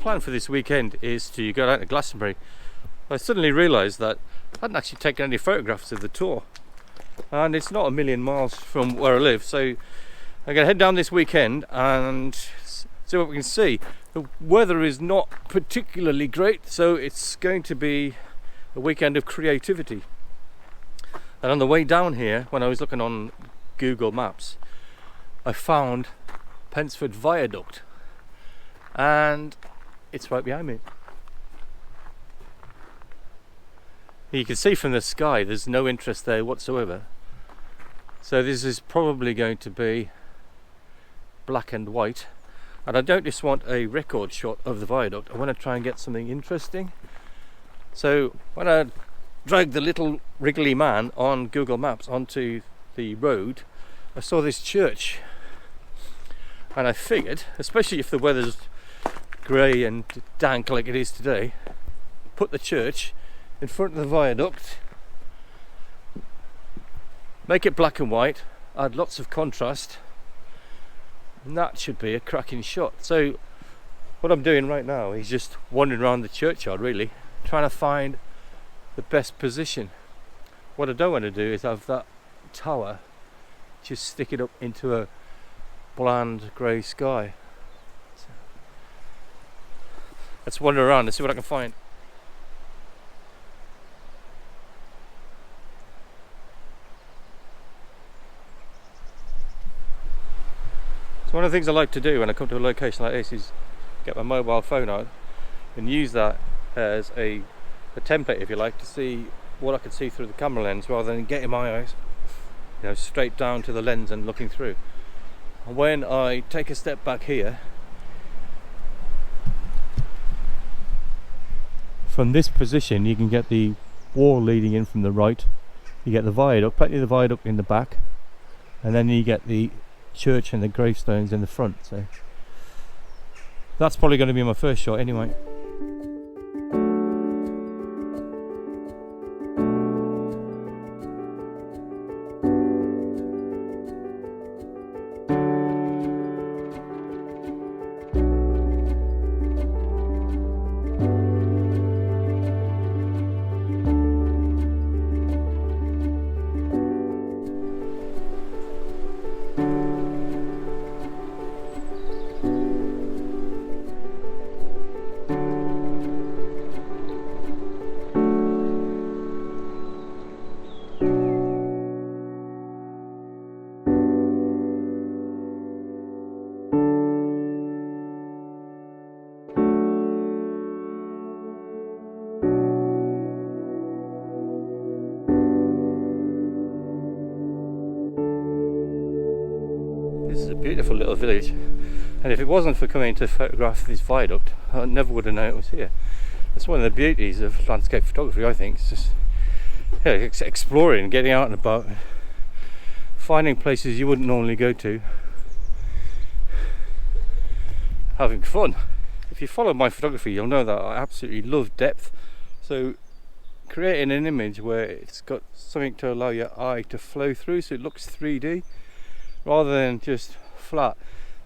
plan for this weekend is to go down to Glastonbury. I suddenly realised that I hadn't actually taken any photographs of the tour, and it's not a million miles from where I live, so I'm going to head down this weekend and see what we can see. The weather is not particularly great, so it's going to be a weekend of creativity. And on the way down here, when I was looking on Google Maps, I found Pensford Viaduct, and it's right behind me. You can see from the sky there's no interest there whatsoever, so this is probably going to be black and white, and I don't just want a record shot of the viaduct, I want to try and get something interesting. So when I dragged the little wriggly man on Google Maps onto the road, I saw this church, and I figured, especially if the weather's grey and dank like it is today, put the church in front of the viaduct, make it black and white, add lots of contrast, and that should be a cracking shot. So what I'm doing right now is just wandering around the churchyard, really trying to find the best position. What I don't want to do is have that tower just stick it up into a bland grey sky. So let's wander around and see what I can find. So one of the things I like to do when I come to a location like this is get my mobile phone out and use that as a template, if you like, to see what I can see through the camera lens, rather than getting my eyes, straight down to the lens and looking through. And when I take a step back here, from this position you can get the wall leading in from the right, you get the viaduct, plenty of the viaduct in the back, and then you get the church and the gravestones in the front. So that's probably going to be my first shot anyway. This is a beautiful little village, and if it wasn't for coming to photograph this viaduct, I never would have known it was here. That's one of the beauties of landscape photography, I think. It's just exploring, getting out and about, finding places you wouldn't normally go to, having fun. If you follow my photography, you'll know that I absolutely love depth, so creating an image where it's got something to allow your eye to flow through so it looks 3D rather than just flat.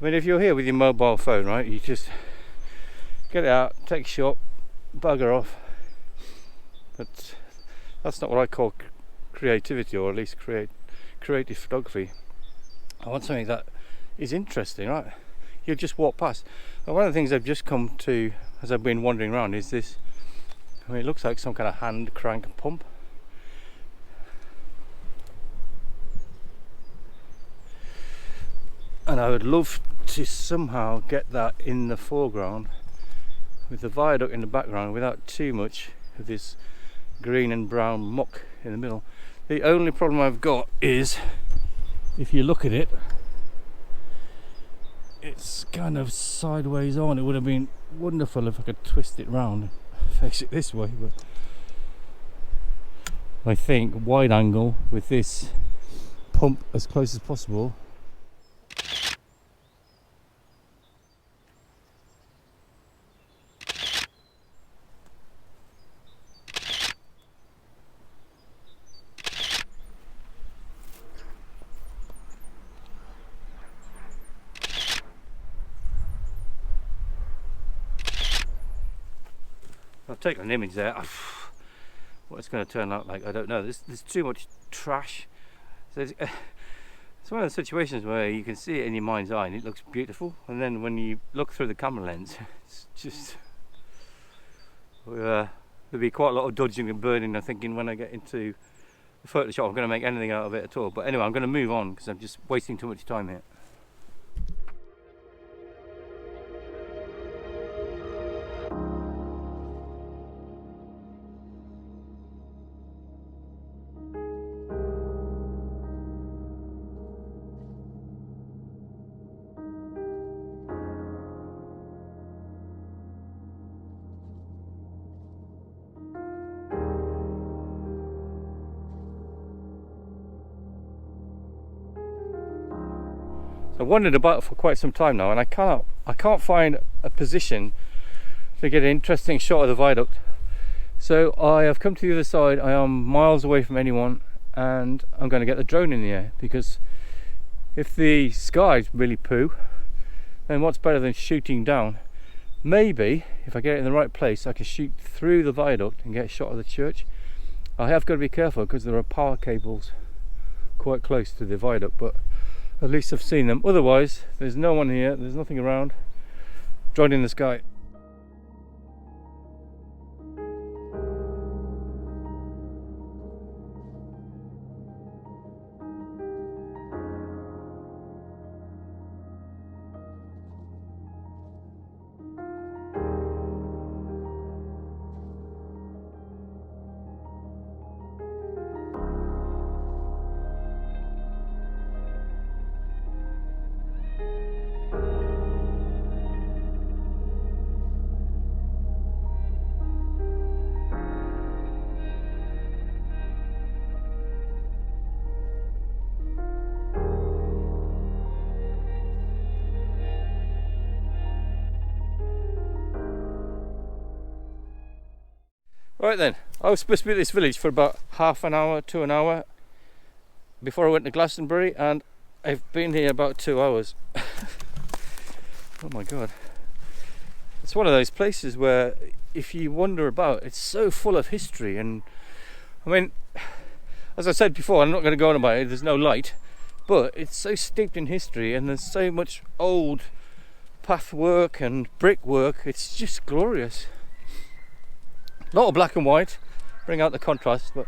I mean, if you're here with your mobile phone, right, you just get it out, take a shot, bugger off. But that's not what I call creativity, or at least creative photography. I want something that is interesting, right? You'll just walk past. And one of the things I've just come to as I've been wandering around is this, I mean, it looks like some kind of hand crank pump. And I would love to somehow get that in the foreground with the viaduct in the background without too much of this green and brown muck in the middle. The only problem I've got is, if you look at it, it's kind of sideways on. It would have been wonderful if I could twist it round and face it this way, but I think wide angle with this pump as close as possible. taken an image there. What it's going to turn out like, I don't know. There's too much trash. So it's one of those situations where you can see it in your mind's eye and it looks beautiful, and then when you look through the camera lens, it's just there'll be quite a lot of dodging and burning. I'm thinking when I get into the Photoshop I'm going to make anything out of it at all. But anyway, I'm going to move on because I'm just wasting too much time here. I wandered about for quite some time now, and I can't find a position to get an interesting shot of the viaduct. So I have come to the other side. I am miles away from anyone, and I'm going to get the drone in the air, because if the sky's really poo, then what's better than shooting down? Maybe if I get it in the right place, I can shoot through the viaduct and get a shot of the church. I have got to be careful because there are power cables quite close to the viaduct, but at least I've seen them. Otherwise, there's no one here, there's nothing around. Drone in the sky. Right then, I was supposed to be at this village for about half an hour to an hour before I went to Glastonbury, and I've been here about 2 hours. Oh my god. It's one of those places where if you wander about, it's so full of history. And I mean, as I said before, I'm not going to go on about it, there's no light, but it's so steeped in history, and there's so much old pathwork and brickwork. It's just glorious. A lot of black and white, bring out the contrast, but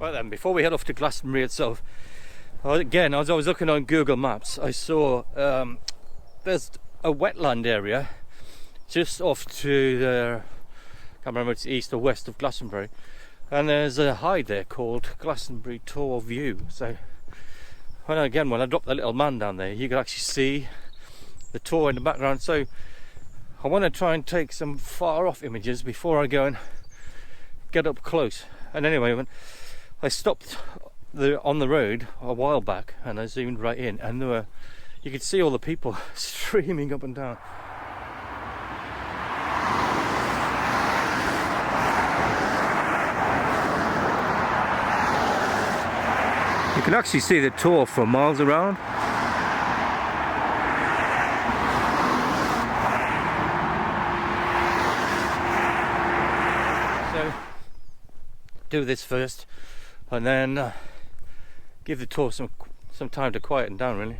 right then, before we head off to Glastonbury itself, again, as I was looking on Google Maps, I saw there's a wetland area just off to the, I can't remember if it's east or west of Glastonbury, and there's a hide there called Glastonbury Tor View. So when I dropped the little man down there, you could actually see the Tor in the background. So I want to try and take some far off images before I go and get up close. And anyway, when I stopped on the road a while back and I zoomed right in, and you could see all the people streaming up and down. You can actually see the Tor for miles around. So, do this first, and then give the Tor some time to quieten down, really.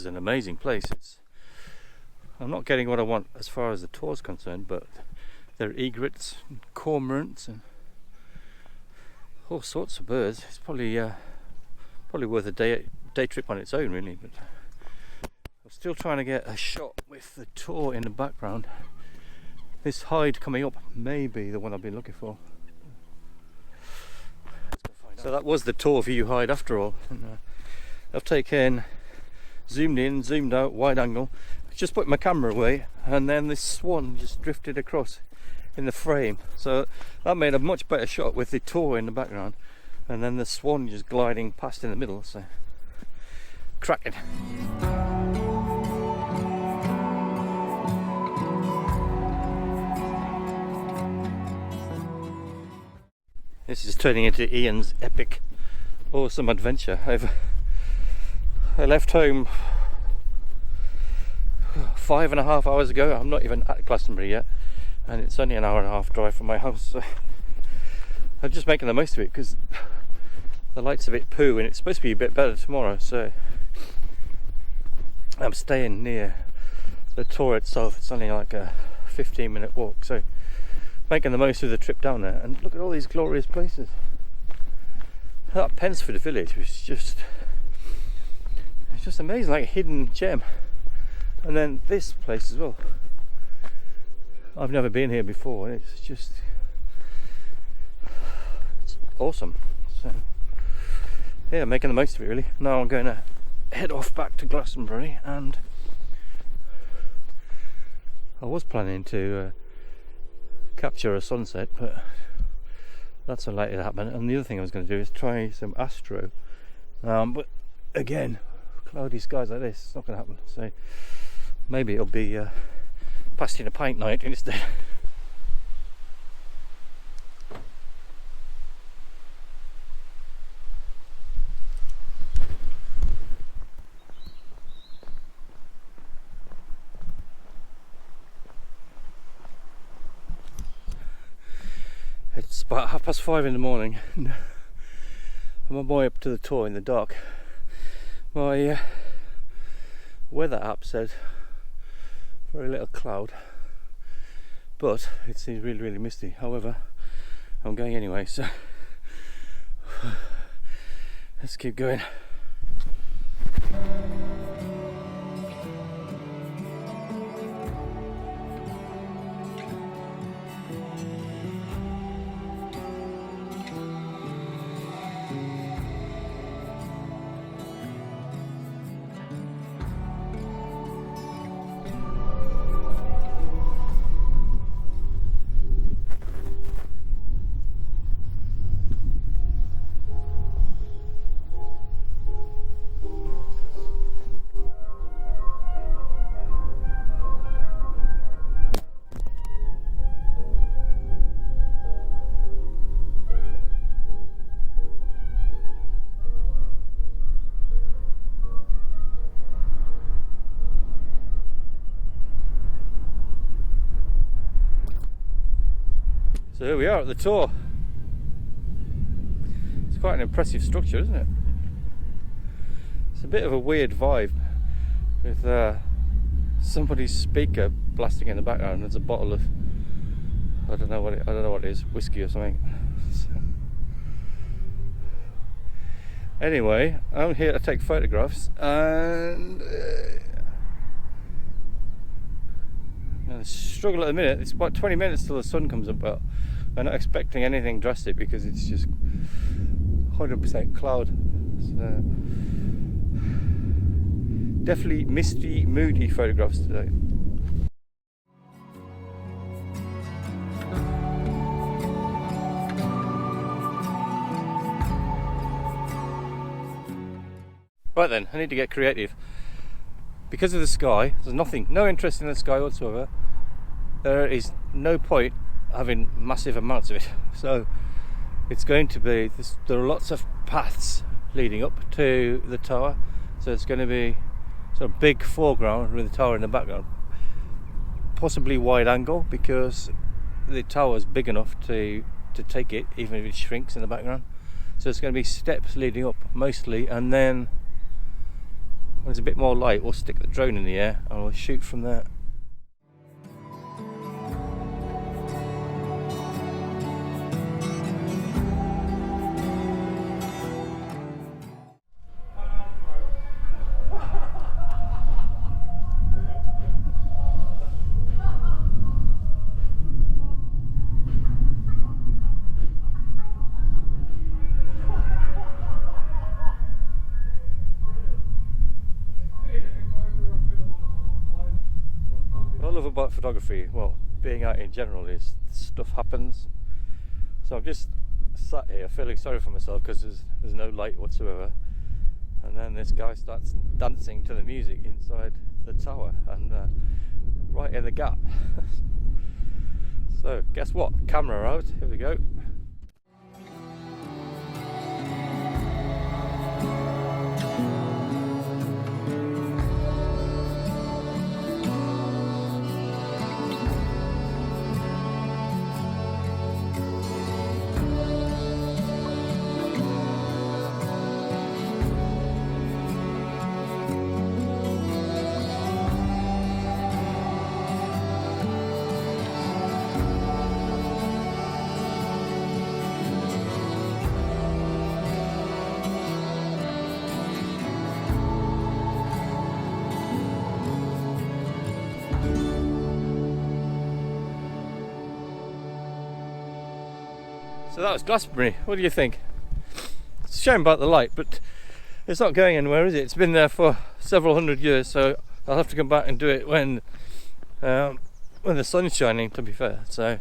is an amazing place. I'm not getting what I want as far as the tour is concerned, but there are egrets and cormorants and all sorts of birds. It's probably worth a day trip on its own, really. But I'm still trying to get a shot with the tour in the background. This hide coming up may be the one I've been looking for. So that was the tour view hide after all. And, I've zoomed in, zoomed out, wide angle. Just put my camera away, and then this swan just drifted across in the frame. So that made a much better shot with the tour in the background, and then the swan just gliding past in the middle. So cracking. This is turning into Ian's epic awesome adventure. I left home 5.5 hours ago. I'm not even at Glastonbury yet, and it's only an hour and a half drive from my house, so I'm just making the most of it because the light's a bit poo and it's supposed to be a bit better tomorrow, so I'm staying near the tour itself. It's only like a 15-minute walk, so making the most of the trip down there. And look at all these glorious places. That Pensford village was just amazing, like a hidden gem. And then this place as well. I've never been here before. It's awesome. So yeah, making the most of it really. Now I'm going to head off back to Glastonbury, and I was planning to capture a sunset, but that's unlikely to happen. And the other thing I was going to do is try some astro, but again, cloudy skies like this, it's not going to happen. So maybe it'll be passing a pint night instead. It's about 5:30 in the morning. I'm on my way up to the tour in the dark. My weather app said very little cloud, but it seems really, really misty. However, I'm going anyway, so let's keep going. So here we are at the tour. It's quite an impressive structure, isn't it? It's a bit of a weird vibe with somebody's speaker blasting in the background. There's a bottle of I don't know what it is, whiskey or something. Anyway, I'm here to take photographs, and the struggle at the minute. It's about 20 minutes till the sun comes up, but I'm not expecting anything drastic because it's just 100% cloud. So definitely misty, moody photographs today. Right then, I need to get creative. Because of the sky, there's no interest in the sky whatsoever. There is no point having massive amounts of it. So it's going to be, there are lots of paths leading up to the tower. So it's going to be sort of big foreground with the tower in the background. Possibly wide angle because the tower is big enough to take it, even if it shrinks in the background. So it's going to be steps leading up mostly, and then when there's a bit more light, we'll stick the drone in the air and we'll shoot from there. What I love about photography, well, being out in general, is stuff happens. So I'm just sat here feeling sorry for myself because there's no light whatsoever, and then this guy starts dancing to the music inside the tower and right in the gap. So guess what? Camera out. Here we go. So that was Glastonbury. What do you think? It's a shame about the light, but it's not going anywhere, is it? It's been there for several hundred years, so I'll have to come back and do it when the sun's shining, to be fair. So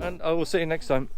and I will see you next time.